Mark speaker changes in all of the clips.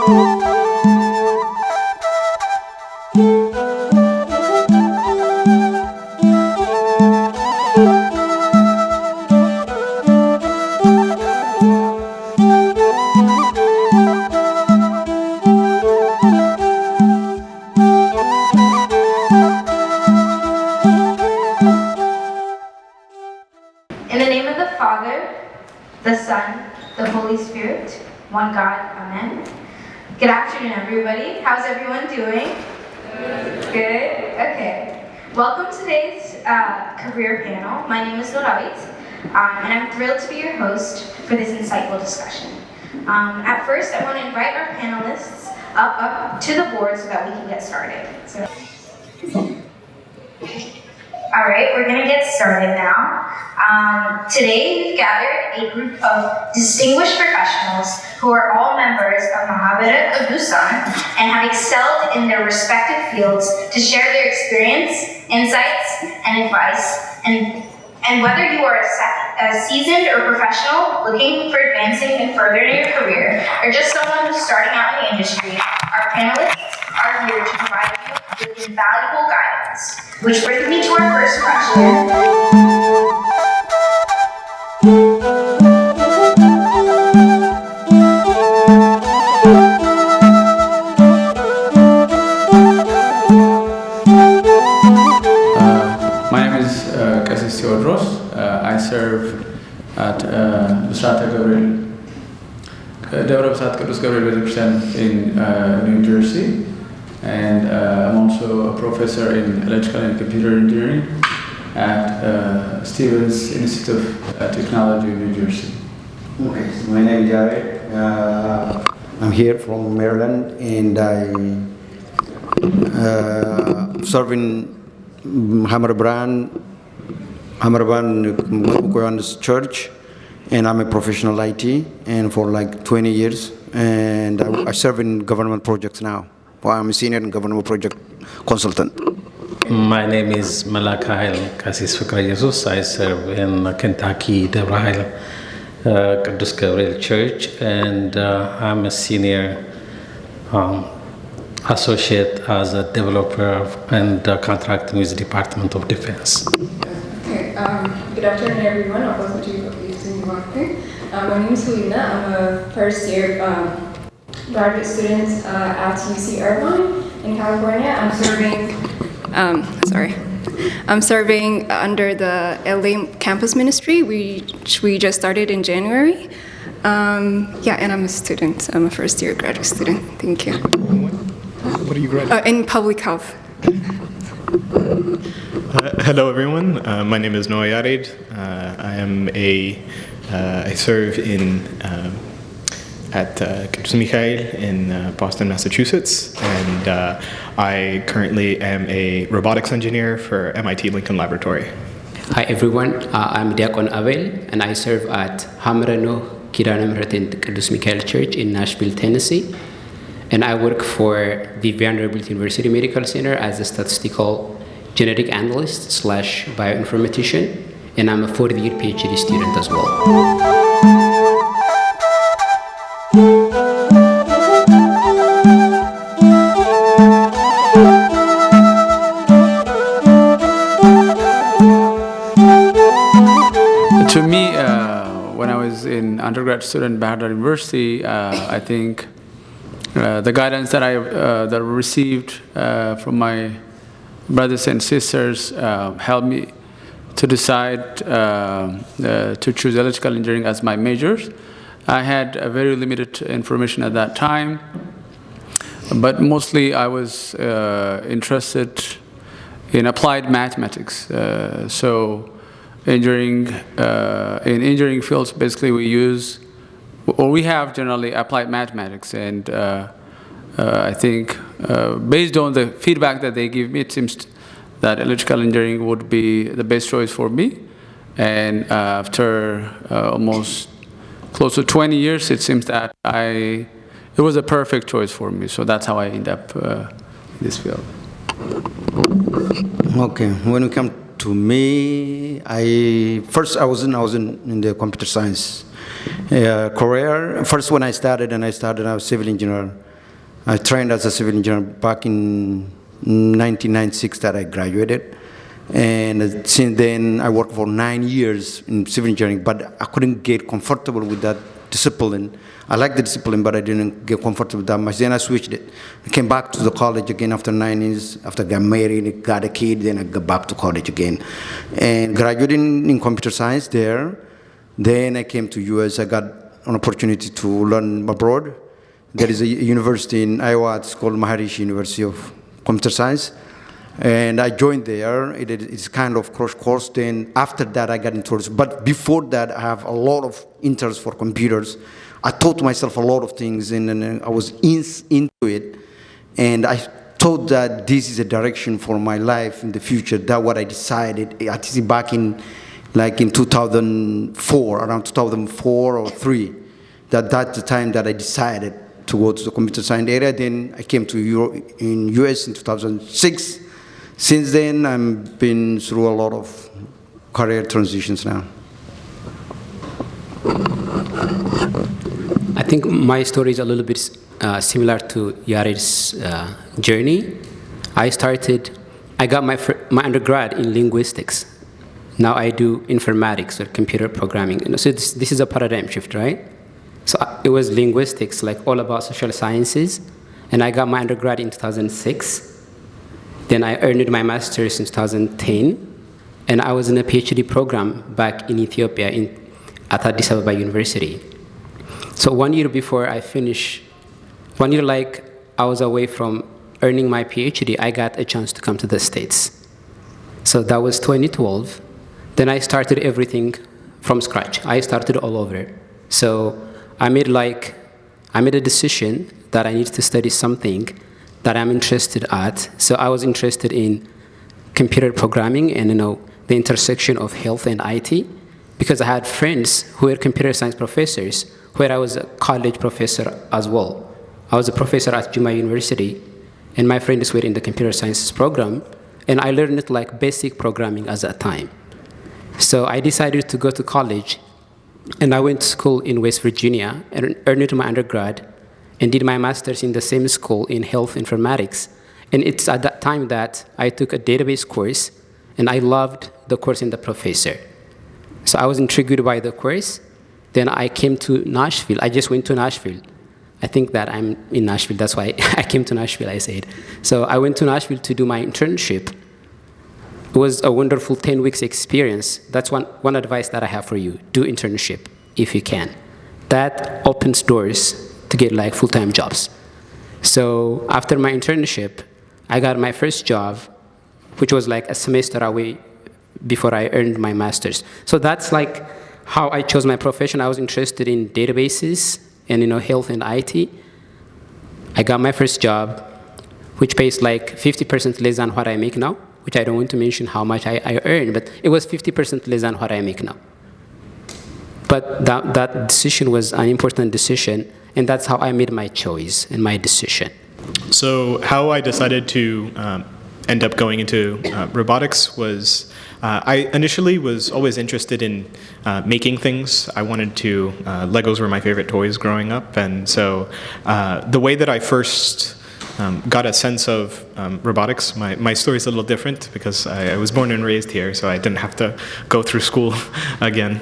Speaker 1: In the name of the Father, the Son, the Holy Spirit, one God, Amen. Good afternoon, everybody. How's everyone doing? Good? Okay. Welcome to today's career panel. My name is Noravit, and I'm thrilled to be your host for this insightful discussion. At first, I want to invite our panelists up to the board so that we can get started. All right, we're going to get started now. Today, we've gathered a group of distinguished professionals who are all members of Mahabharata Kadusan and have excelled in their respective fields to share their experience, insights, and advice. And whether you are a seasoned or professional looking for advancing and furthering your career, or just someone who's starting out in the industry, our panelists are here to provide you with invaluable guidance. Which brings me to our first question.
Speaker 2: My name is Kasis Theodros. I serve at Bisrata Gabriel, Deborah Bisrat Kadus Gabriel Vedakrishnan in New Jersey. And I'm also a professor in electrical and computer engineering at Stevens Institute of Technology in New Jersey.
Speaker 3: Okay, so my name is Jared. I'm here from Maryland, and I serve in Hammarbrand Mukoyan's church, and I'm a professional IT, and for like 20 years, and I serve in government projects now. I'm a senior government project consultant.
Speaker 4: My name is Malakail Kasis Fikra Jesus. I serve in Kentucky Deborah Hail Kadus Gabriel Church, and I'm a senior associate as a developer and contracting with the Department of Defense.
Speaker 5: Okay, good afternoon everyone. My name is Helena. I'm a first year graduate student at UC Irvine in California. I'm serving under the LA campus ministry, which we just started in January. And I'm a student. I'm a first year graduate student. Thank you.
Speaker 6: What are you graduating?
Speaker 5: In public health.
Speaker 6: Hello, everyone. My name is Noah Yared. I serve at Kadus Mikhail in Boston, Massachusetts, and I currently am a robotics engineer for MIT Lincoln Laboratory.
Speaker 7: Hi, everyone. I'm Diakon Abel, and I serve at Hamarano Kirana Miratin Kadus Mikhail Church in Nashville, Tennessee. And I work for the Vanderbilt University Medical Center as a statistical genetic analyst / bioinformatician, and I'm a 4th-year PhD student as well.
Speaker 2: To me, when I was in undergrad student at Bahadar University, I think the guidance that I received from my brothers and sisters helped me to decide to choose electrical engineering as my majors. I had very limited information at that time, but mostly I was interested in applied mathematics. So in engineering fields, basically we have generally applied mathematics, and I think based on the feedback that they give me, it seems that electrical engineering would be the best choice for me. And after almost close to 20 years, it seems that it was a perfect choice for me. So that's how I ended up in this field.
Speaker 3: Okay, when we come to me, I was in the computer science career. First, when I started, I was civil engineer I trained as a civil engineer back in 1996 that I graduated. And since then, I worked for 9 years in civil engineering, but I couldn't get comfortable with that discipline. I like the discipline, but I didn't get comfortable with that much. Then I switched it. I came back to the college again after 9 years. After I got married, got a kid, then I got back to college again. And graduated in computer science there. Then I came to US. I got an opportunity to learn abroad. There is a university in Iowa. It's called Maharishi University of Computer Science. And I joined there. It's kind of crash course. Then after that, I got into it. But before that, I have a lot of interest for computers. I taught myself a lot of things, and I was into it. And I thought that this is a direction for my life in the future. That's what I decided. I think back in 2004, around 2004 or 3. That's the time that I decided to go to the computer science area. Then I came to in US in 2006. Since then, I've been through a lot of career transitions now.
Speaker 7: I think my story is a little bit similar to Yared's journey. I got my undergrad in linguistics. Now I do informatics or computer programming. So this is a paradigm shift, right? So it was linguistics, like all about social sciences. And I got my undergrad in 2006. Then I earned my master's in 2010, and I was in a PhD program back in Ethiopia at Addis Ababa University. So 1 year before I finished, 1 year like I was away from earning my PhD, I got a chance to come to the States. So that was 2012. Then I started everything from scratch. I started all over. So I made a decision that I needed to study something that I'm interested at. So I was interested in computer programming and the intersection of health and IT, because I had friends who were computer science professors, where I was a college professor as well. I was a professor at Juma University, and my friends were in the computer sciences program, and I learned it like basic programming at that time. So I decided to go to college, and I went to school in West Virginia and earned my undergrad and did my master's in the same school in health informatics. And it's at that time that I took a database course, and I loved the course and the professor. So I was intrigued by the course. Then I came to Nashville. I just went to Nashville. I think that I'm in Nashville. That's why I came to Nashville, I said. So I went to Nashville to do my internship. It was a wonderful 10 weeks experience. That's one advice that I have for you. Do internship if you can. That opens doors to get like full-time jobs. So after my internship, I got my first job, which was like a semester away before I earned my master's. So that's like how I chose my profession. I was interested in databases and health and IT. I got my first job, which pays like 50% less than what I make now, which I don't want to mention how much I earn, but it was 50% less than what I make now. But that decision was an important decision, and that's how I made my choice and my decision.
Speaker 6: So how I decided to end up going into robotics was I initially was always interested in making things. I wanted to, Legos were my favorite toys growing up, and so the way that I first got a sense of robotics, my story is a little different because I was born and raised here, so I didn't have to go through school again.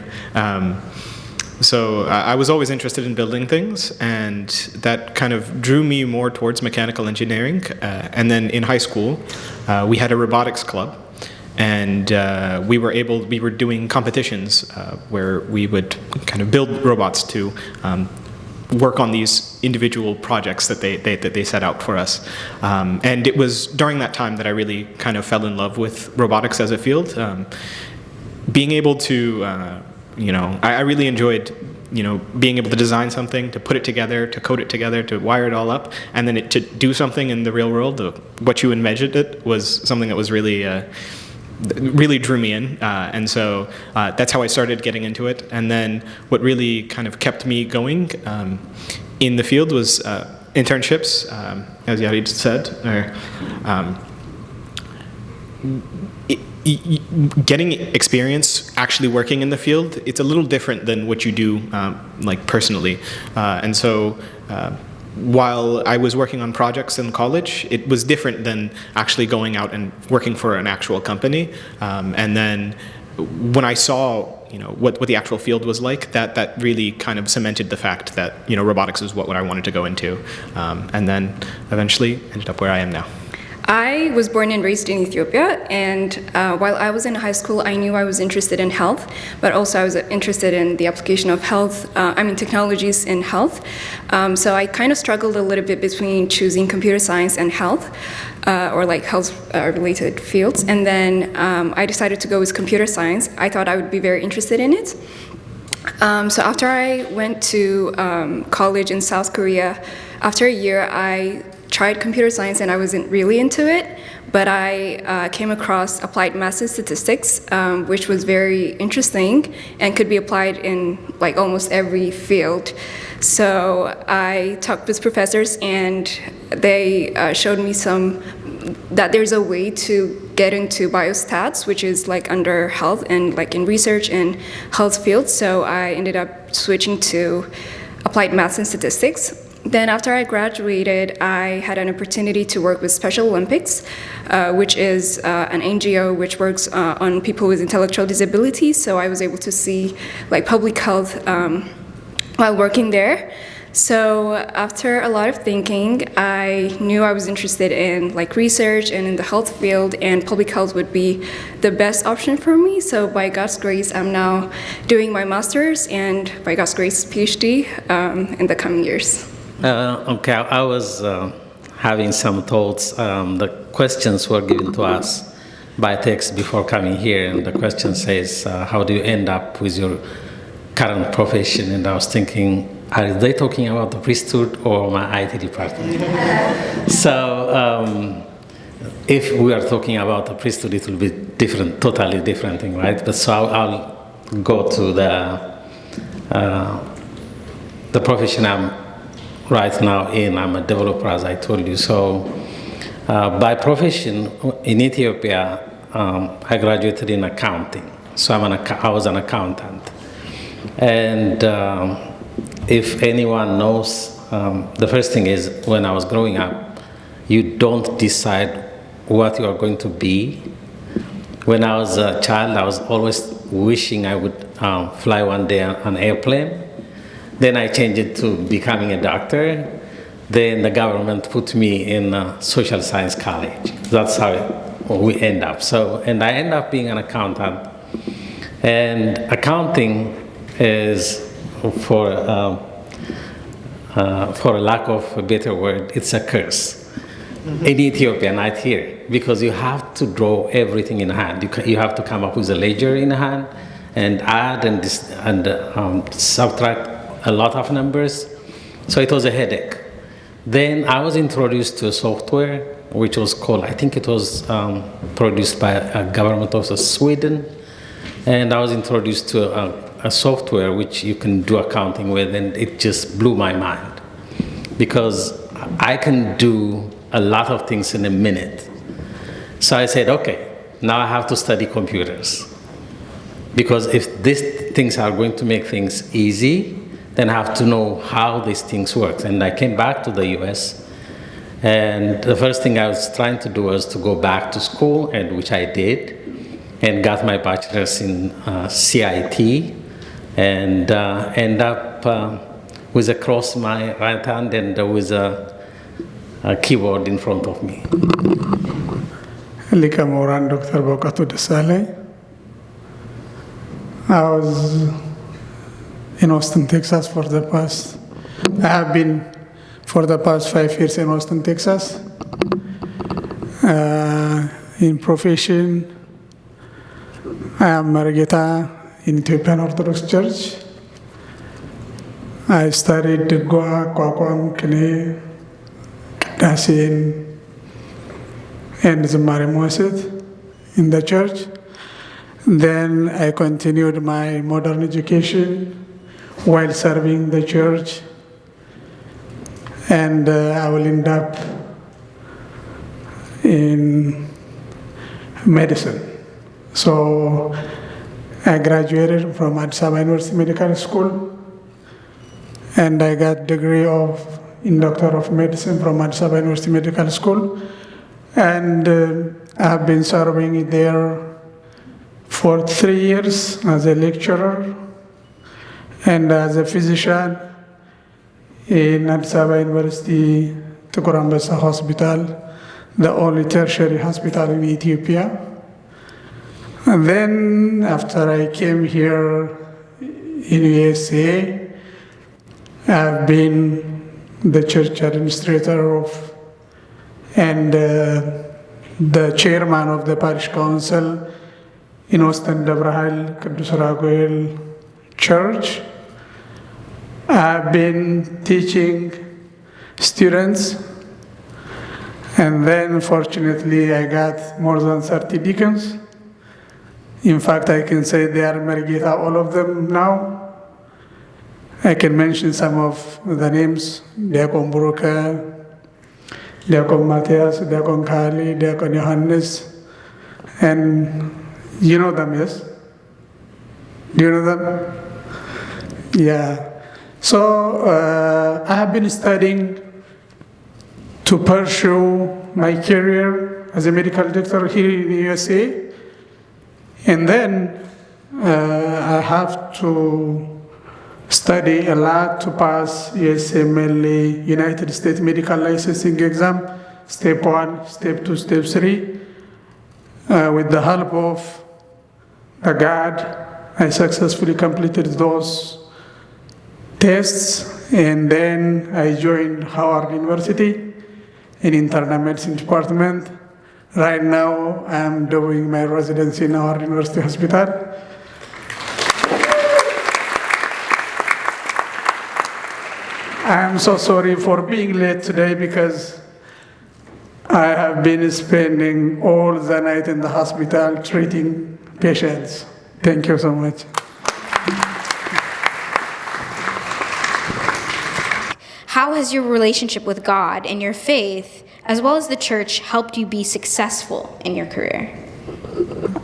Speaker 6: So I was always interested in building things, and that kind of drew me more towards mechanical engineering. And then in high school, we had a robotics club, and we were doing competitions where we would kind of build robots to work on these individual projects that they set out for us. And it was during that time that I really kind of fell in love with robotics as a field. Being able to I really enjoyed, being able to design something, to put it together, to code it together, to wire it all up, and then to do something in the real world. What you envisioned it was something that was really drew me in, and so that's how I started getting into it. And then what really kind of kept me going in the field was internships, as Yared said. Getting experience actually working in the field, it's a little different than what you do like personally. And so while I was working on projects in college, it was different than actually going out and working for an actual company. And then when I saw, what the actual field was like, that really kind of cemented the fact that, robotics is what I wanted to go into. And then eventually ended up where I am now.
Speaker 5: I was born and raised in Ethiopia, and while I was in high school, I knew I was interested in health, but also I was interested in the application of technologies in health. So I kind of struggled a little bit between choosing computer science and health, or like health-related fields, and then I decided to go with computer science. I thought I would be very interested in it. So after I went to college in South Korea, after a year, I tried computer science and I wasn't really into it, but I came across applied math and statistics, which was very interesting and could be applied in like almost every field. So I talked with professors and they showed me that there's a way to get into biostats, which is like under health and like in research and health fields. So I ended up switching to applied math and statistics. Then after I graduated, I had an opportunity to work with Special Olympics, which is an NGO which works on people with intellectual disabilities. So I was able to see like public health while working there. So after a lot of thinking, I knew I was interested in like research and in the health field, and public health would be the best option for me. So by God's grace, I'm now doing my master's and by God's grace, PhD in the coming years.
Speaker 4: Okay, I was having some thoughts. The questions were given to us by text before coming here, and the question says, how do you end up with your current profession? And I was thinking, are they talking about the priesthood or my IT department? So if we are talking about the priesthood, it will be different, totally different thing, right? But so I'll go to the profession I'm right now I'm a developer, as I told you. So by profession in Ethiopia, I graduated in accounting. So I was an accountant. And if anyone knows, the first thing is when I was growing up, you don't decide what you are going to be. When I was a child, I was always wishing I would fly one day on an airplane. Then I changed it to becoming a doctor. Then the government put me in a social science college. That's how we end up. And I end up being an accountant. And accounting is, for a lack of a better word, it's a curse. In Ethiopia, not here, because you have to draw everything in hand. You have to come up with a ledger in hand and add and subtract a lot of numbers, so it was a headache. Then I was introduced to a software which was called, I think it was produced by a government of Sweden, and I was introduced to a software which you can do accounting with, and it just blew my mind, because I can do a lot of things in a minute. So I said, okay, now I have to study computers, because if these things are going to make things easy, then I have to know how these things work. And I came back to the US, and the first thing I was trying to do was to go back to school, and which I did, and got my bachelor's in CIT, and end up with across my right hand and with a keyboard in front of me.
Speaker 8: ሊቀ ምሁራን ዶክተር በእውቀቱ ደሳለኝ I was in Austin, Texas I have been for the past 5 years in Austin, Texas. In profession, I am Marigeta in Ethiopian Orthodox Church. I studied Gua, Kwakwam, Kene, Dasin, and Zimari Moset in the church. Then I continued my modern education while serving the church, and I will end up in medicine. So I graduated from Addis Ababa University Medical School, and I got degree of in Doctor of Medicine from Addis Ababa University Medical School. And I have been serving there for 3 years as a lecturer and as a physician in Addis Ababa University Tukur Ambassa Hospital, the only tertiary hospital in Ethiopia. And then after I came here in USA, I've been the church administrator of and the chairman of the parish council in Austin Debrahil Qudus Raguel Church. I've been teaching students, and then fortunately I got more than 30 deacons. In fact, I can say they are Marigita, all of them now. I can mention some of the names: Diakon Buruka, Diakon Matthias, Diakon Kali, Diakon Johannes, and you know them, yes? Do you know them? Yeah. So I have been studying to pursue my career as a medical doctor here in the USA. And then I have to study a lot to pass USMLE, United States Medical Licensing Exam, Step 1, Step 2, Step 3. With the help of God, I successfully completed those tests, and then I joined Howard University in internal medicine department. Right now, I'm doing my residency in Howard University Hospital. I'm so sorry for being late today because I have been spending all the night in the hospital treating patients. Thank you so much.
Speaker 1: How has your relationship with God and your faith, as well as the church, helped you be successful in your career?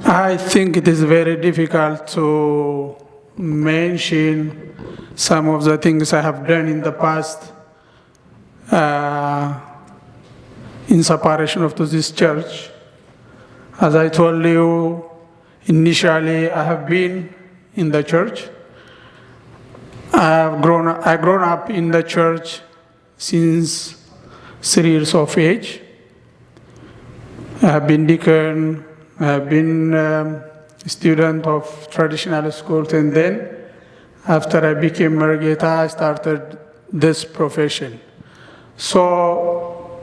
Speaker 8: I think it is very difficult to mention some of the things I have done in the past in separation of this church. As I told you, initially I have been in the church. I've grown up in the church since 3 years of age. I have been deacon, I have been a student of traditional schools, and then after I became Marigita, I started this profession. So,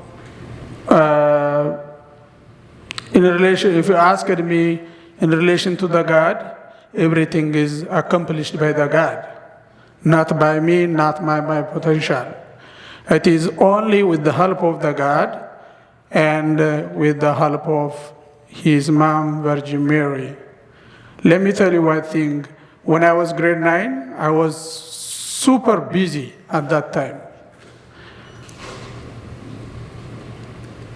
Speaker 8: if you asked me in relation to the God, everything is accomplished by the God, not by me, not my potential. It is only with the help of the God and with the help of his mom, Virgin Mary. Let me tell you one thing. When I was grade 9, I was super busy at that time.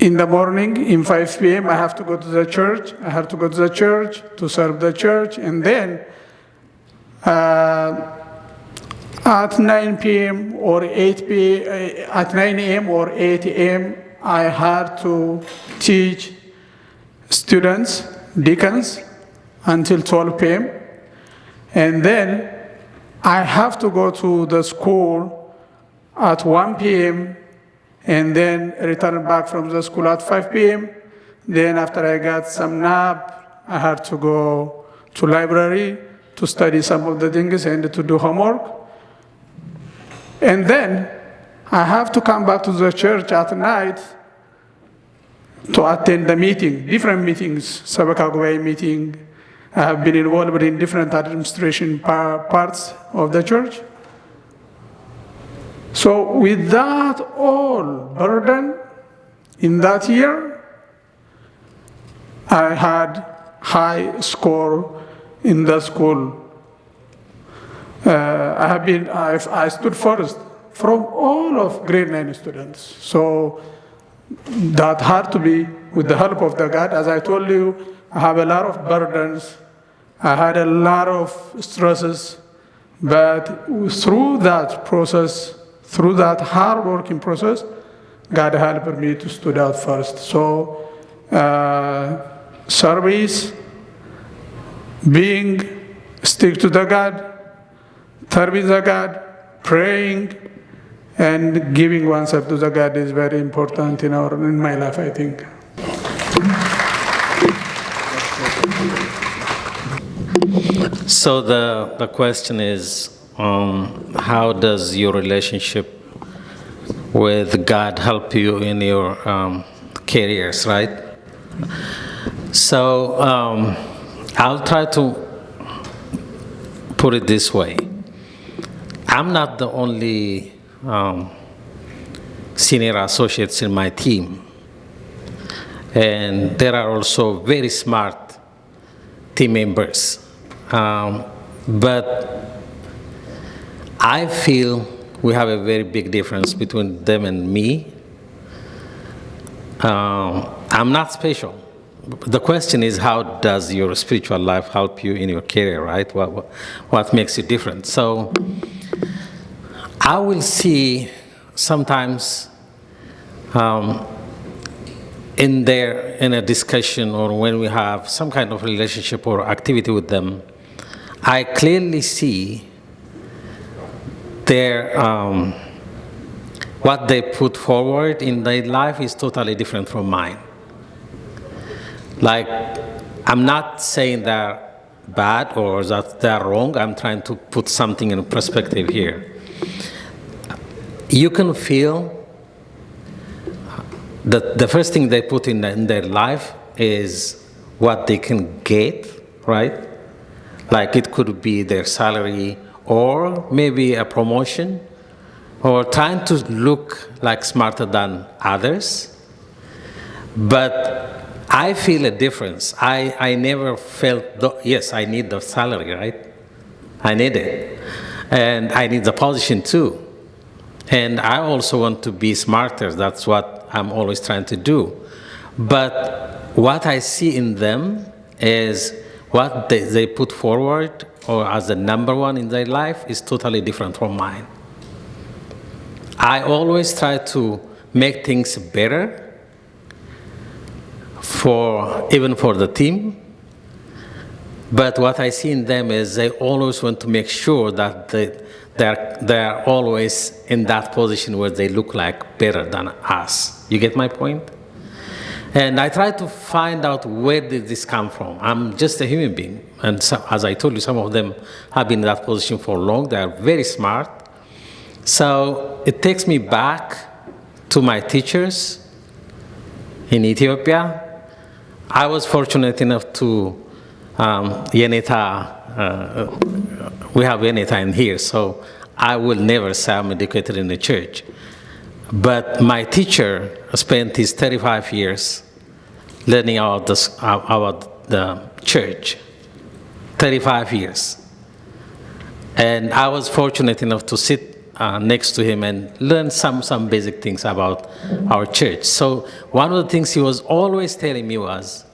Speaker 8: In the morning, in 5 p.m., I have to go to the church. I have to go to the church to serve the church. And then at 9 p.m. or 8 p.m., at 9 a.m. or 8 a.m., I had to teach students, deacons, until 12 p.m. And then I have to go to the school at 1 p.m. and then return back from the school at 5 p.m. Then after I got some nap, I had to go to library to study some of the things and to do homework. And then I have to come back to the church at night to attend the meeting, different meetings, Sabaka Gubay meeting. I have been involved in different administration parts of the church. So with that all burden, in that year, I had high score in the school. I stood first from all of grade 9 students. So that had to be with the help of the God. As I told you, I have a lot of burdens. I had a lot of stresses, but through that process, through that hard working process, God helped me to stood out first. So service, being, stick to the God, serving the God, praying, and giving oneself to the God is very important in my life, I think.
Speaker 4: So the question is, how does your relationship with God help you in your careers, right? So I'll try to put it this way. I'm not the only senior associates in my team. And there are also very smart team members. But I feel we have a very big difference between them and me. I'm not special. The question is, how does your spiritual life help you in your career, right? What makes you different? So I will see sometimes in a discussion or when we have some kind of relationship or activity with them, I clearly see what they put forward in their life is totally different from mine. Like, I'm not saying they're bad or that they're wrong. I'm trying to put something in perspective here. You can feel that the first thing they put in their life is what they can get, right? Like, it could be their salary or maybe a promotion or trying to look like smarter than others. But I feel a difference. I never felt, yes, I need the salary, right? I need it. And I need the position too. And I also want to be smarter. That's what I'm always trying to do. But what I see in them is what they put forward or as the number one in their life is totally different from mine. I always try to make things better even for the team. But what I see in them is they always want to make sure that they're always in that position where they look like better than us. You get my point? And I try to find out where did this come from. I'm just a human being. And so, as I told you, some of them have been in that position for long. They are very smart. So it takes me back to my teachers in Ethiopia. I was fortunate enough to, Yeneta, we have Yeneta in here, so I will never say I'm educated in the church. But my teacher spent his 35 years learning about the church, 35 years. And I was fortunate enough to sit next to him and learn some basic things about our church. So one of the things he was always telling me was,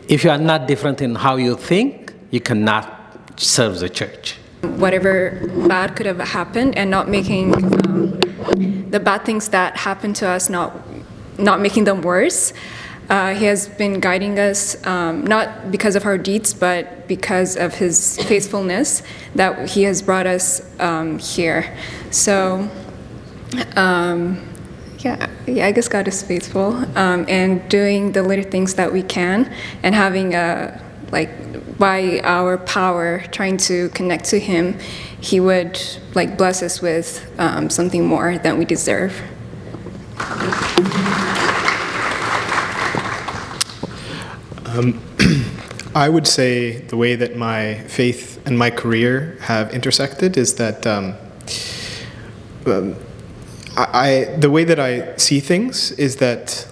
Speaker 4: if you are not different in how you think, you cannot serve the church.
Speaker 5: Whatever bad could have happened, and not making the bad things that happened to us, not making them worse. He has been guiding us, not because of our deeds, but because of his faithfulness that he has brought us here. So, yeah, I guess God is faithful, and doing the little things that we can, and having by our power, trying to connect to Him, He would bless us with something more than we deserve.
Speaker 6: I would say the way that my faith and my career have intersected is that the way that I see things is that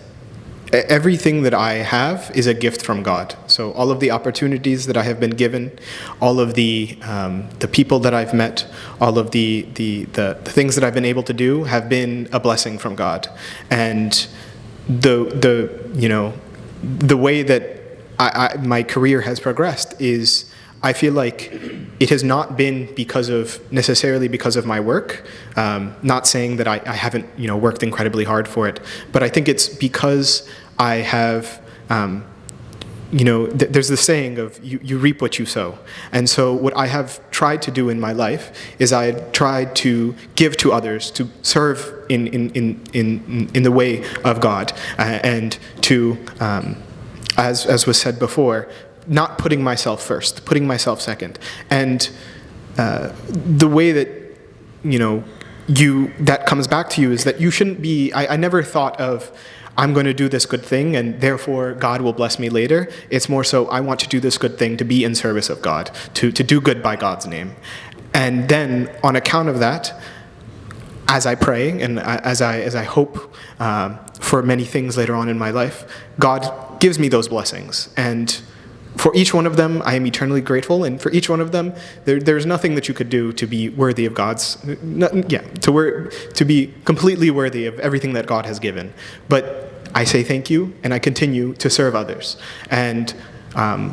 Speaker 6: everything that I have is a gift from God. So all of the opportunities that I have been given, all of the people that I've met, all of the things that I've been able to do have been a blessing from God. And the way that my career has progressed is I feel like it has not been necessarily because of my work. Not saying that I haven't, worked incredibly hard for it, but I think it's because I have, there's the saying of you reap what you sow. And so what I have tried to do in my life is I tried to give to others, to serve in the way of God, and to, as was said before, not putting myself first, putting myself second. And the way that, that comes back to you is that you shouldn't be, I never thought of, I'm going to do this good thing and therefore God will bless me later. It's more so I want to do this good thing to be in service of God, to do good by God's name. And then on account of that, as I pray and as I hope for many things later on in my life, God gives me those blessings. And for each one of them, I am eternally grateful. And for each one of them, there's nothing that you could do to be worthy of to be completely worthy of everything that God has given. But I say thank you, and I continue to serve others. And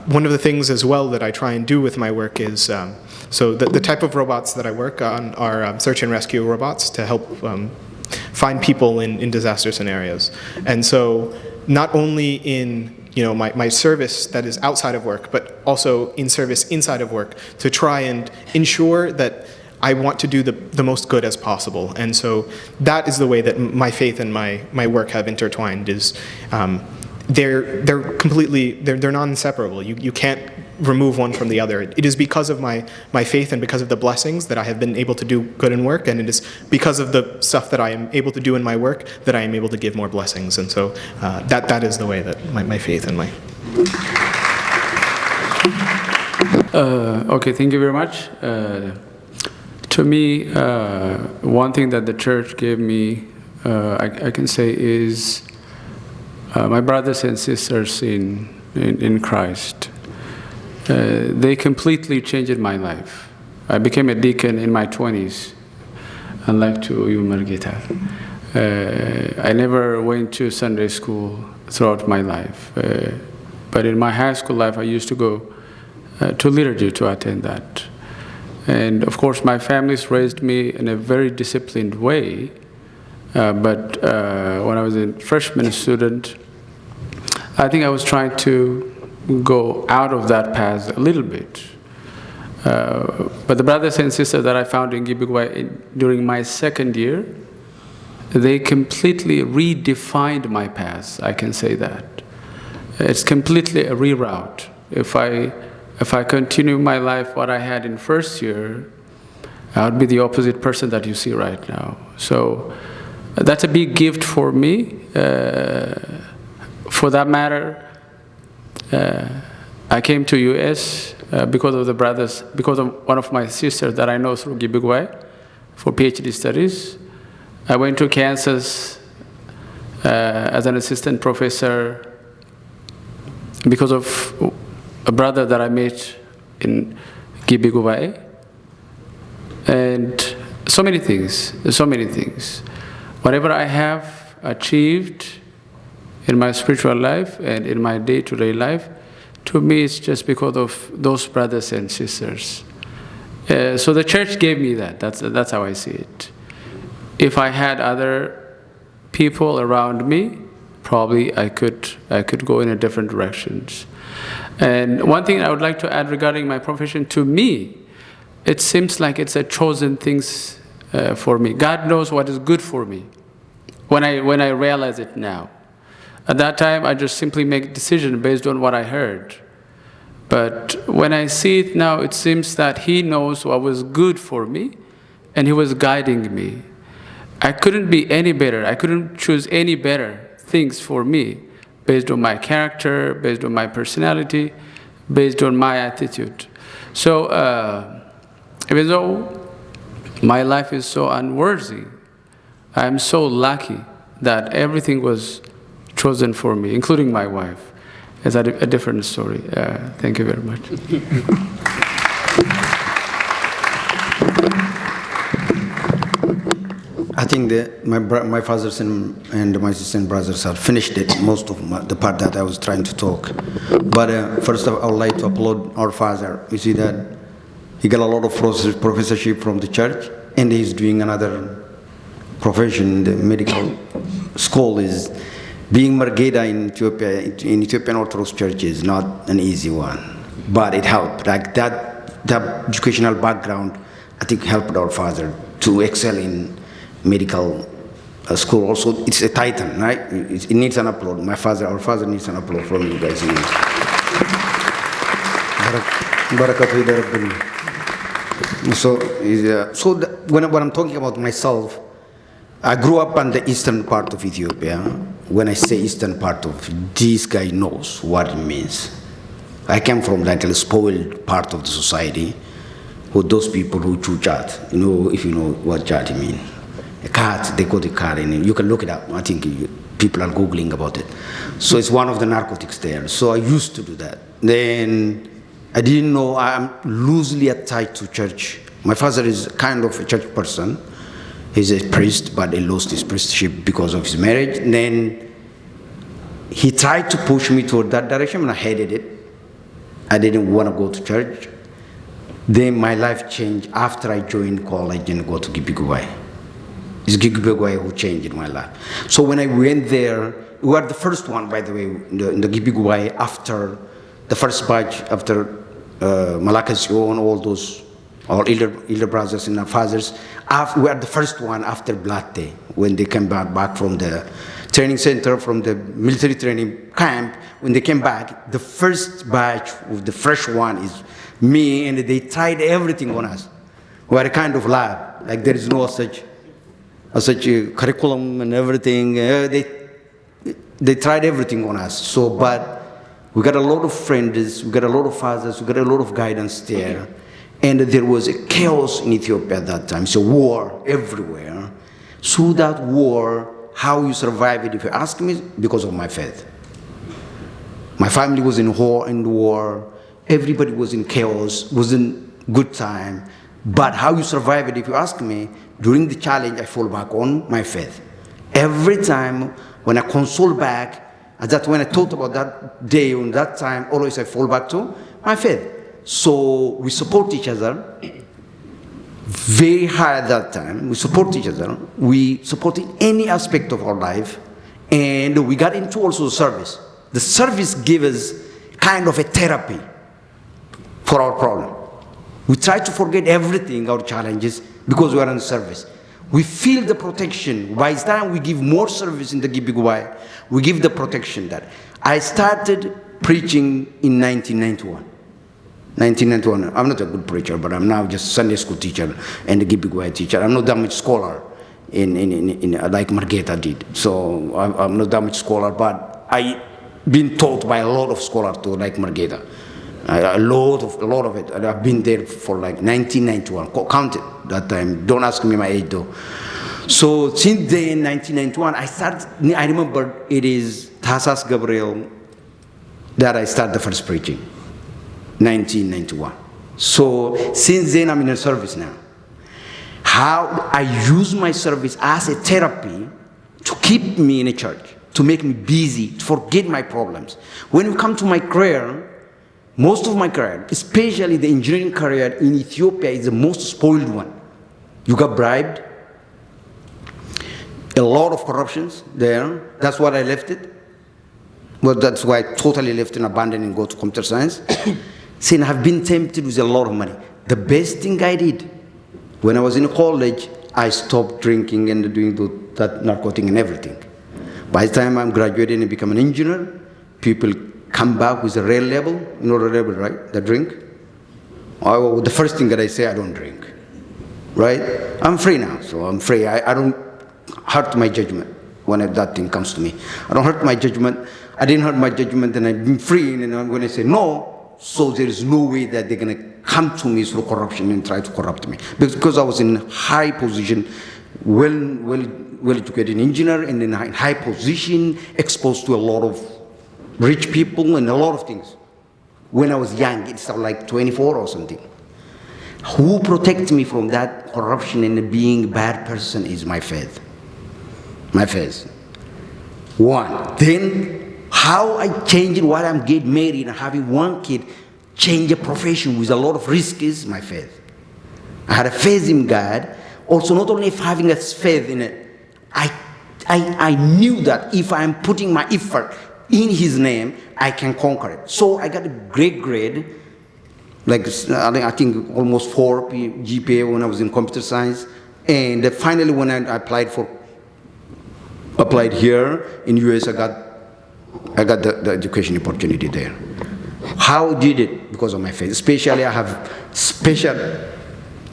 Speaker 6: one of the things as well that I try and do with my work is, so the type of robots that I work on are search and rescue robots to help find people in disaster scenarios. And so not only in my service that is outside of work, but also in service inside of work to try and ensure that I want to do the most good as possible. And so that is the way that my faith and my work have intertwined, is they're non-inseparable. You can't remove one from the other. It is because of my faith and because of the blessings that I have been able to do good in work, and it is because of the stuff that I am able to do in my work that I am able to give more blessings. And so that is the way that my faith and my...
Speaker 2: Okay, thank you very much. To me, one thing that the church gave me, I can say, is my brothers and sisters in Christ. They completely changed my life. I became a deacon in my 20s, unlike to you, Margita. I never went to Sunday school throughout my life. But in my high school life, I used to go to liturgy to attend that. And of course, my family's raised me in a very disciplined way. But when I was a freshman student, I think I was trying to go out of that path a little bit. But the brothers and sisters that I found in Gibigwai during my second year, they completely redefined my path, I can say that. It's completely a reroute. If I continue my life what I had in first year, I would be the opposite person that you see right now. So that's a big gift for me. For that matter, I came to US because of the brothers, because of one of my sisters that I know through Gibigwai for PhD studies. I went to Kansas as an assistant professor because of a brother that I met in Gibigwai. And so many things. Whatever I have achieved in my spiritual life and in my day-to-day life, to me it's just because of those brothers and sisters. So the church gave me that. That's how I see it. If I had other people around me, probably I could go in a different directions. And one thing I would like to add regarding my profession, to me, it seems like it's a chosen things for me. God knows what is good for me when I realize it now. At that time, I just simply make decision based on what I heard. But when I see it now, it seems that He knows what was good for me, and He was guiding me. I couldn't be any better. I couldn't choose any better things for me based on my character, based on my personality, based on my attitude. So even though my life is so unworthy, I am so lucky that everything was chosen for me, including my wife. It's a different story. Thank you very much.
Speaker 3: I think that my fathers and my sisters and brothers have finished it, most of the part that I was trying to talk. But first of all, I would like to applaud our father. You see that he got a lot of professorship from the church, and he's doing another profession in the medical school. Is being Margeda in Ethiopia, in Ethiopian Orthodox Church, is not an easy one, but it helped. Like that educational background, I think, helped our father to excel in medical school. Also, it's a titan, right? It needs an applaud. Our father needs an applaud from you guys. Barakatuh Rabbi. So when I'm talking about myself, I grew up on the eastern part of Ethiopia. When I say eastern part of, this guy knows what it means. I came from like a spoiled part of the society, with those people who chew chat. You know, if you know what chat means. A cat, they got a cat in it. You can look it up. I think people are Googling about it. So it's one of the narcotics there. So I used to do that. Then I didn't know, I'm loosely attached to church. My father is kind of a church person. He's a priest, but he lost his priestship because of his marriage. And then he tried to push me toward that direction, and I hated it. I didn't want to go to church. Then my life changed after I joined college and go to Gibigubay. It's Gibigubay who changed my life. So when I went there, we were the first one, by the way, in the Gibigubay after the first batch, after Malakasyon, all those, all elder brothers and fathers. We are the first one after Blatte, when they came back from the training center, from the military training camp. When they came back, the first batch, the fresh one, is me, and they tried everything on us. We are a kind of lab, like there is no such a curriculum and everything. They tried everything on us. So, but we got a lot of friends, we got a lot of fathers, we got a lot of guidance there. And there was a chaos in Ethiopia at that time. It's a war everywhere. So that war, how you survive it, if you ask me, because of my faith. My family was in war, everybody was in chaos, was in good time. But how you survive it, if you ask me, during the challenge, I fall back on my faith. Every time when I console back, that's when I thought about that day, on that time, always I fall back to my faith. So we support each other very high at that time. We support each other. We supported any aspect of our life. And we got into also service. The service gave us kind of a therapy for our problem. We try to forget everything, our challenges, because we are in service. We feel the protection. By the time we give more service in the Gibigubay, we give the protection that. I started preaching in 1991. 1991. I'm not a good preacher, but I'm now just Sunday school teacher and a Gibigubay teacher. I'm not that much scholar in like Margeta did. So I'm not that much scholar, but I've been taught by a lot of scholars to like Margeta. A lot of it. And I've been there for like 1991. Count it that time. Don't ask me my age though. So since then, 1991, I remember it is Tasas Gabriel that I started the first preaching. 1991. So since then, I'm in a service now. How I use my service as a therapy to keep me in a church, to make me busy, to forget my problems. When we come to my career, most of my career, especially the engineering career in Ethiopia, is the most spoiled one. You got bribed, a lot of corruptions there. That's why I left it. Well, that's why I totally left and abandoned and go to computer science. Since I've been tempted with a lot of money. The best thing I did, when I was in college, I stopped drinking and doing that narcotic and everything. By the time I'm graduating and become an engineer, people come back with a real label, you know the label, right? The drink. The first thing that I say, I don't drink, right? I'm free now, so I'm free. I don't hurt my judgment when that thing comes to me. I don't hurt my judgment. I didn't hurt my judgment, and I've been free, and I'm going to say no, so there is no way that they're going to come to me through corruption and try to corrupt me. Because I was in high position, well-educated engineer, and in high position, exposed to a lot of rich people and a lot of things. When I was young, it's like 24 or something. Who protects me from that corruption and being a bad person is my faith. My faith. One. Then how I changed while I'm getting married and having one kid, change a profession with a lot of risk is my faith. I had a faith in God. Also, not only having a faith in it, I knew that if I'm putting my effort in His name, I can conquer it. So I got a great grade, like I think almost 4 GPA when I was in computer science. And finally, when I applied here in US, I got the education opportunity there. How I did it? Because of my faith. Especially, I have special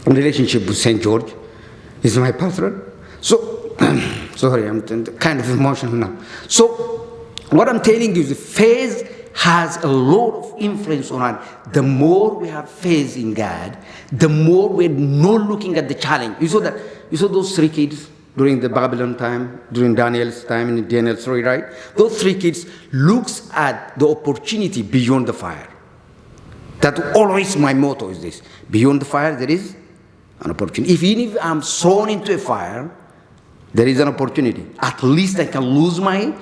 Speaker 3: relationship with St. George. He's my patron. So, sorry, I'm kind of emotional now. So, what I'm telling you is faith has a lot of influence on us. The more we have faith in God, the more we're not looking at the challenge. You saw those 3 kids during the Babylon time, during Daniel's time in Daniel 3, right? Those 3 kids looks at the opportunity beyond the fire. That always my motto is this: beyond the fire there is an opportunity. Even if I'm thrown into a fire, there is an opportunity. At least I can lose my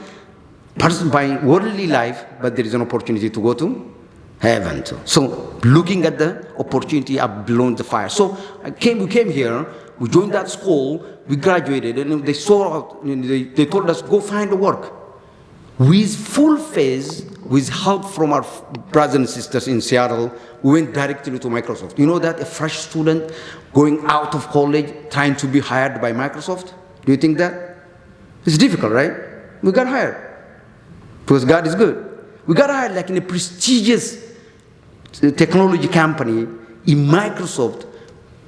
Speaker 3: worldly life, but there is an opportunity to go to heaven too. So looking at the opportunity beyond the fire. So we came here, we joined that school, we graduated, and they told us, go find work. With full faith, with help from our brothers and sisters in Seattle, we went directly to Microsoft. You know that a fresh student going out of college trying to be hired by Microsoft? Do you think that? It's difficult, right? We got hired. Because God is good. We got hired like in a prestigious technology company in Microsoft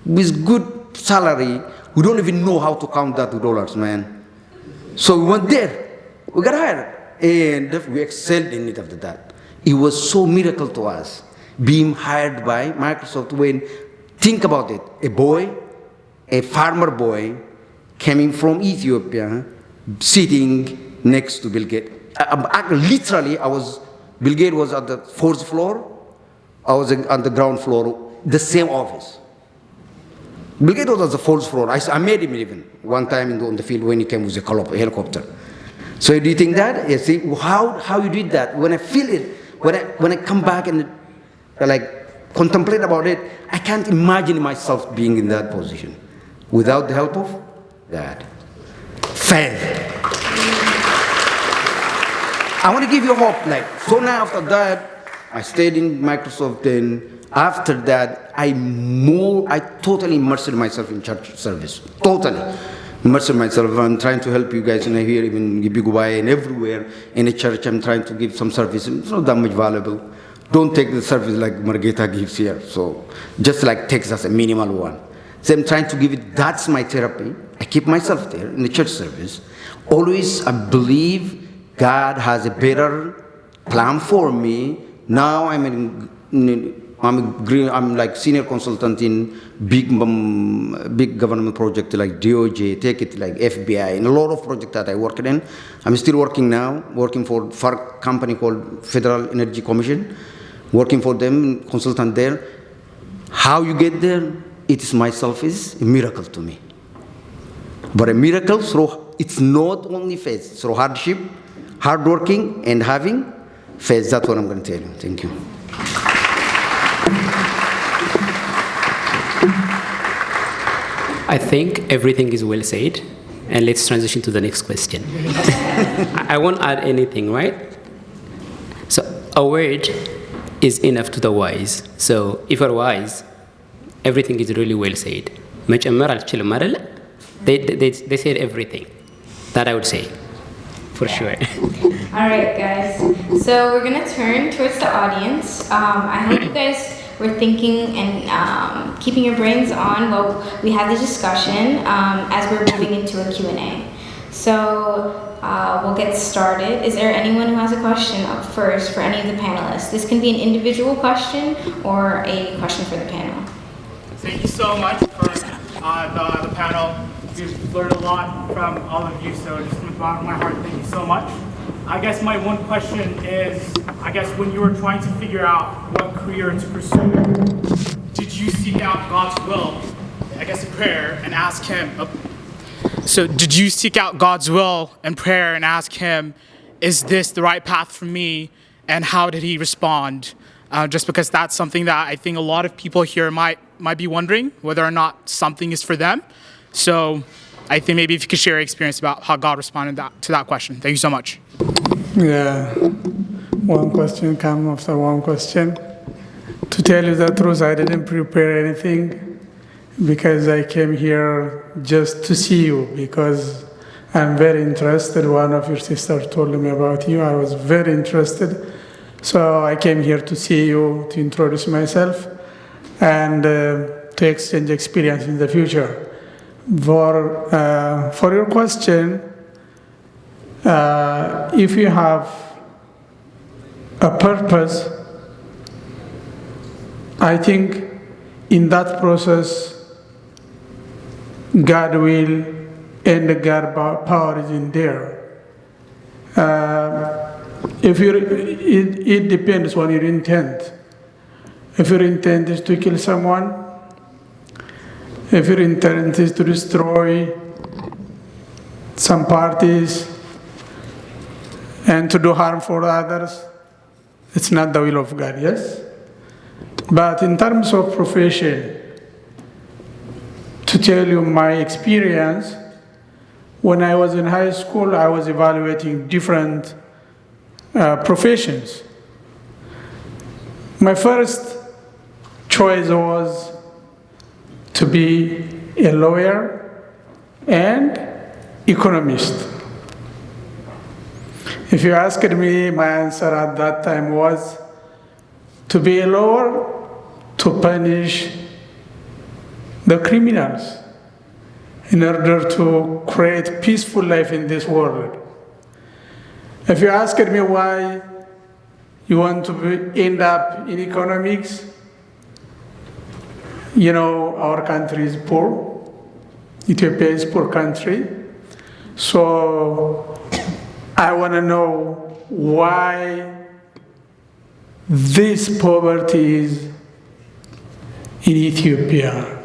Speaker 3: with good salary. We don't even know how to count that to dollars, man. So we went there. We got hired. And we excelled in it after that. It was so miracle to us being hired by Microsoft when, think about it, a farmer boy coming from Ethiopia, sitting next to Bill Gates. Literally, Bill Gates was at the 4th floor, I was on the ground floor, the same office. Bill Gates was at the 4th floor. I met him even one time on the field when he came with a helicopter. So do you think that? You see, how you did that? When I feel it, when I come back and like contemplate about it, I can't imagine myself being in that position without the help of God. Faith. I want to give you hope. So now after that, I stayed in Microsoft, and after that, I totally immersed myself in church service. Totally. Immersed myself. I'm trying to help you guys in here, even in Biguay and everywhere in the church. I'm trying to give some service. It's not that much valuable. Don't take the service like Margita gives here. So just like takes us a minimal one. So I'm trying to give it. That's my therapy. I keep myself there in the church service. Always, I believe God has a better plan for me. Now I'm like senior consultant in big government project like DOJ, take it like FBI, and a lot of projects that I worked in. I'm still working now, working for a company called Federal Energy Commission, working for them, consultant there. How you get there? It is myself is a miracle to me. But a miracle through, it's not only faith, through hardship, hard working, and having faith. That's what I'm going to tell you. Thank you.
Speaker 7: I think everything is well said, and let's transition to the next question. I won't add anything, right? So a word is enough to the wise. So if you're wise, everything is really well said. They said everything. That I would say, for sure.
Speaker 9: All right, guys. So we're gonna turn towards the audience. I hope you guys were thinking and keeping your brains on while we had the discussion as we're moving into a Q&A. So we'll get started. Is there anyone who has a question up first for any of the panelists? This can be an individual question or a question for the panel.
Speaker 10: Thank you so much for the panel. We've learned a lot from all of you, so just from the bottom of my heart, thank you so much. I guess my one question is, when you were trying to figure out what career to pursue, did you seek out God's will, I guess in prayer, and ask Him? So did you seek out God's will in prayer and ask Him, is this the right path for me? And how did He respond? Just because that's something that I think a lot of people here might be wondering whether or not something is for them. So I think maybe if you could share your experience about how God responded to that question. Thank you so much.
Speaker 8: Yeah, one question comes after one question. To tell you the truth, I didn't prepare anything because I came here just to see you, because I'm very interested. One of your sisters told me about you. I was very interested. So I came here to see you, to introduce myself, and to exchange experience in the future. For your question, if you have a purpose, I think in that process, God will, and God power is in there. It depends on your intent. If your intent is to kill someone, if your intent is to destroy some parties and to do harm for others, it's not the will of God, yes? But in terms of profession, to tell you my experience, when I was in high school, I was evaluating different professions. My first choice was to be a lawyer and economist. If you asked me, my answer at that time was to be a lawyer to punish the criminals in order to create peaceful life in this world. If you asked me why you want to end up in economics, you know, our country is poor. Ethiopia is a poor country. So I want to know why this poverty is in Ethiopia.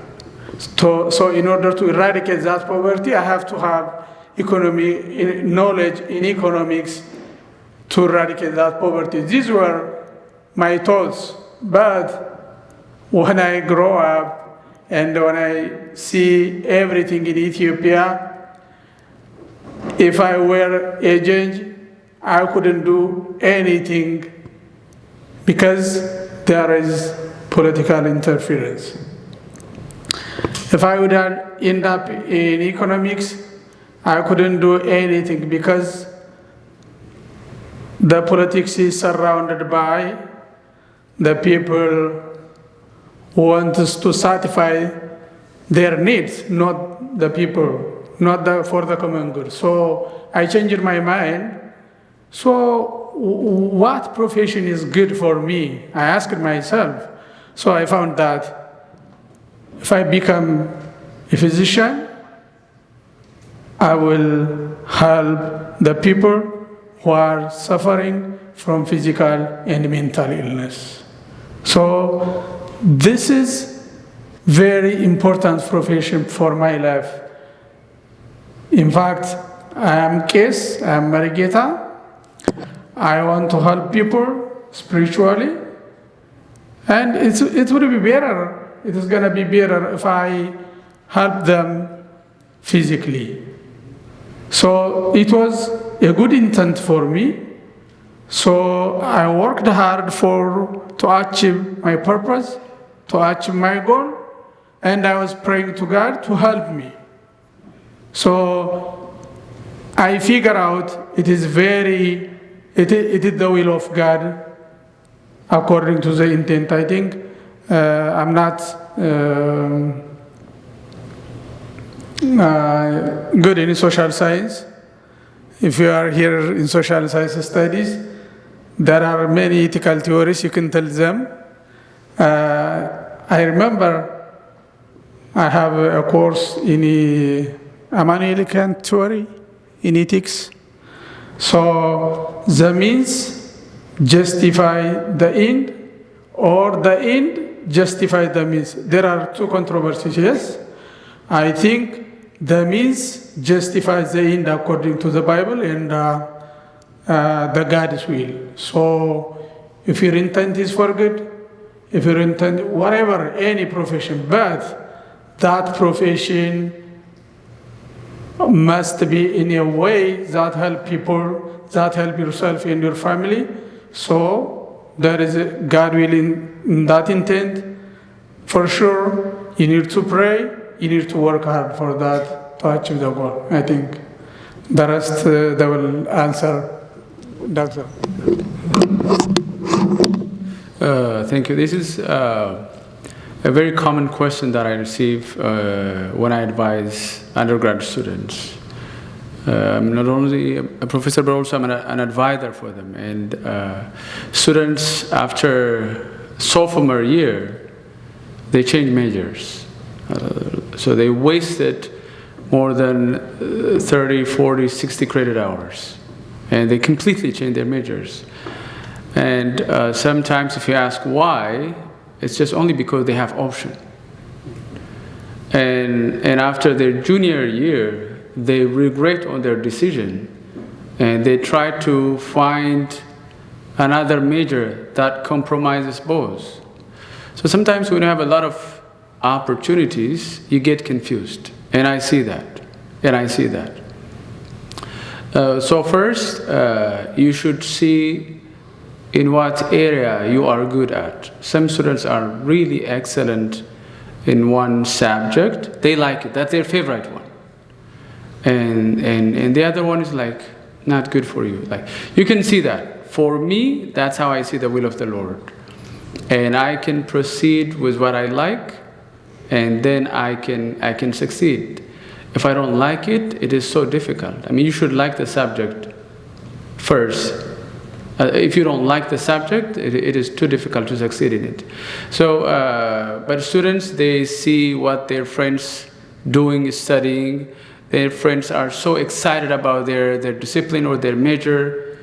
Speaker 8: So in order to eradicate that poverty, I have to have knowledge in economics to eradicate that poverty. These were my thoughts. But when I grow up and when I see everything in Ethiopia, if I were a judge, I couldn't do anything because there is political interference. If I would end up in economics, I couldn't do anything because the politics is surrounded by the people who want us to satisfy their needs, not the people, for the common good. So I changed my mind. So what profession is good for me? I asked myself. So I found that if I become a physician, I will help the people who are suffering from physical and mental illness. So this is very important profession for my life. In fact, I am Kes, I am Marigeta. I want to help people spiritually. And it would be better, it is going to be better if I help them physically. So it was a good intent for me. So I worked hard to achieve my purpose, to achieve my goal, and I was praying to God to help me. So I figure out it is the will of God according to the intent. I think I'm not good in social science. If you are here in social science studies, there are many ethical theories, you can tell them. I remember I have a course in Immanuel Kant theory in ethics. So the means justify the end, or the end justify the means. There are two controversies, yes. I think the means justifies the end according to the Bible and the God's will. So if your intent is for good, if your intent, whatever, any profession, but that profession must be in a way that help people, that help yourself and your family. So there is a God will in that intent. For sure, you need to pray, you need to work hard for that to achieve the goal. I think the rest they will answer, Doctor.
Speaker 2: Thank you. This is a very common question that I receive when I advise undergrad students. I'm not only a professor, but also I'm an advisor for them. And students, after sophomore year, they change majors. So they wasted more than 30, 40, 60 credit hours. And they completely change their majors. And sometimes if you ask why, it's just only because they have option. And after their junior year, they regret on their decision and they try to find another major that compromises both. So sometimes when you have a lot of opportunities, you get confused. And I see that. So first, you should see in what area you are good at. Some students are really excellent in one subject. They like it. That's their favorite one. And the other one is like not good for you. Like you can see that. For me, that's how I see the will of the Lord. And I can proceed with what I like, and then I can succeed. If I don't like it, it is so difficult. I mean, you should like the subject first. If you don't like the subject, it is too difficult to succeed in it. So, but students, they see what their friends doing, studying. Their friends are so excited about their discipline or their major.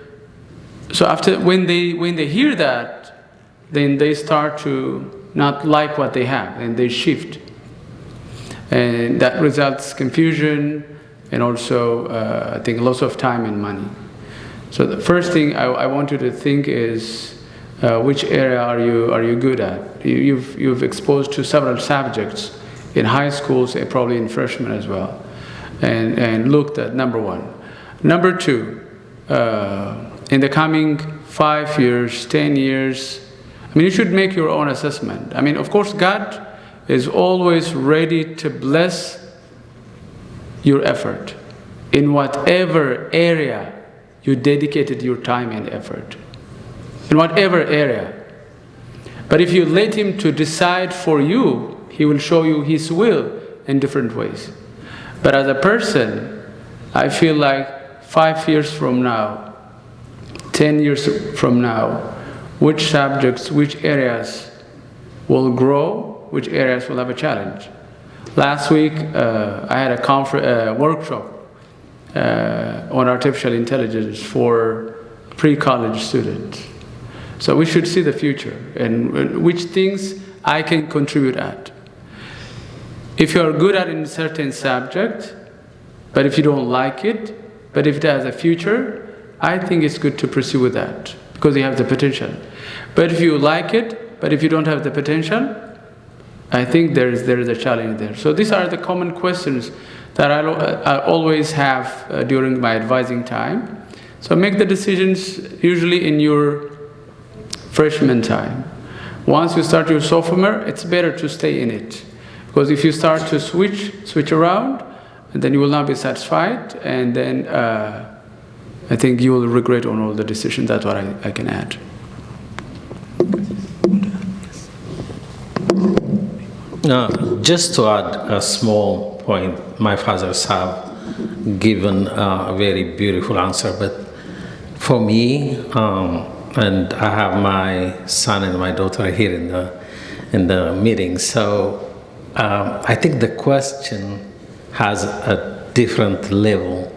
Speaker 2: So after when they hear that, then they start to not like what they have, and they shift. And that results confusion and also, I think, loss of time and money. So the first thing I want you to think is, which area are you good at? You've exposed to several subjects in high schools and probably in freshman as well, and looked at number one. Number two, in the coming 5 years, 10 years, I mean, you should make your own assessment. I mean, of course, God is always ready to bless your effort in whatever area you dedicated your time and effort, in whatever area. But if you let Him to decide for you, He will show you His will in different ways. But as a person, I feel like 5 years from now, 10 years from now, which subjects, which areas will grow, which areas will have a challenge. Last week, I had a workshop on artificial intelligence for pre-college students. So we should see the future and which things I can contribute at. If you are good at a certain subject, but if you don't like it, but if it has a future, I think it's good to pursue with that because you have the potential. But if you like it, but if you don't have the potential, I think there is a challenge there. So these are the common questions that I always have during my advising time. So make the decisions usually in your freshman time. Once you start your sophomore, it's better to stay in it. Because if you start to switch around, then you will not be satisfied, and then I think you will regret on all the decisions. That's what I can add.
Speaker 4: Just to add a small point, my fathers have given a very beautiful answer, but for me, and I have my son and my daughter here in the meeting, so I think the question has a different level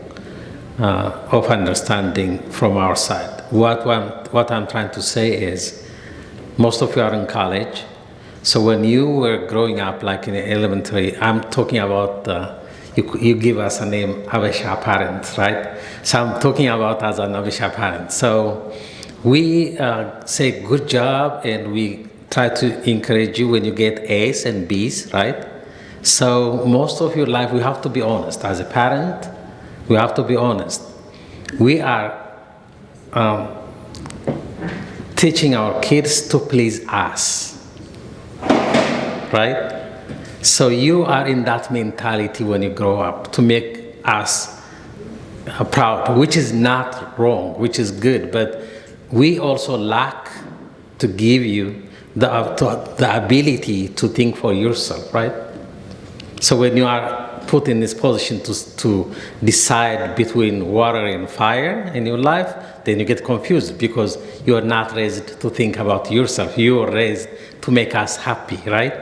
Speaker 4: of understanding from our side. What I'm trying to say is, most of you are in college, So when you were growing up, like in elementary, I'm talking about you give us a name, Abesha parents, right? So I'm talking about as an Abesha parent. So we say good job, and we try to encourage you when you get A's and B's, right? So most of your life, we have to be honest. As a parent, we have to be honest. We are teaching our kids to please us, right? So you are in that mentality when you grow up to make us proud, which is not wrong, which is good, but we also lack to give you the ability to think for yourself, right? So when you are put in this position to decide between water and fire in your life, then you get confused because you are not raised to think about yourself. You are raised to make us happy, right?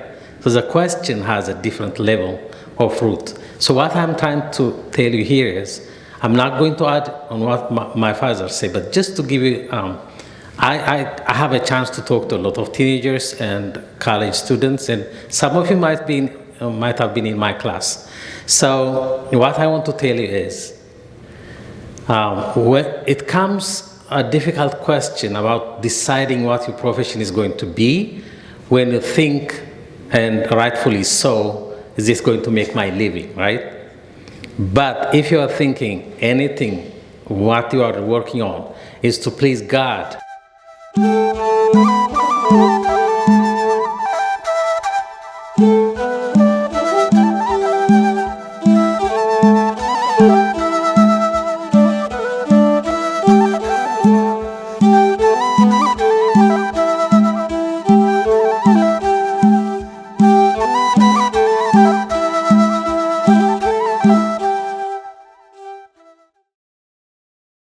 Speaker 4: So the question has a different level of root. So what I'm trying to tell you here is, I'm not going to add on what my father said, but just to give you, I have a chance to talk to a lot of teenagers and college students, and some of you might have been in my class. So what I want to tell you is, when it comes a difficult question about deciding what your profession is going to be, when you think, and rightfully so, is this going to make my living, right? But if you are thinking anything, what you are working on is to please God,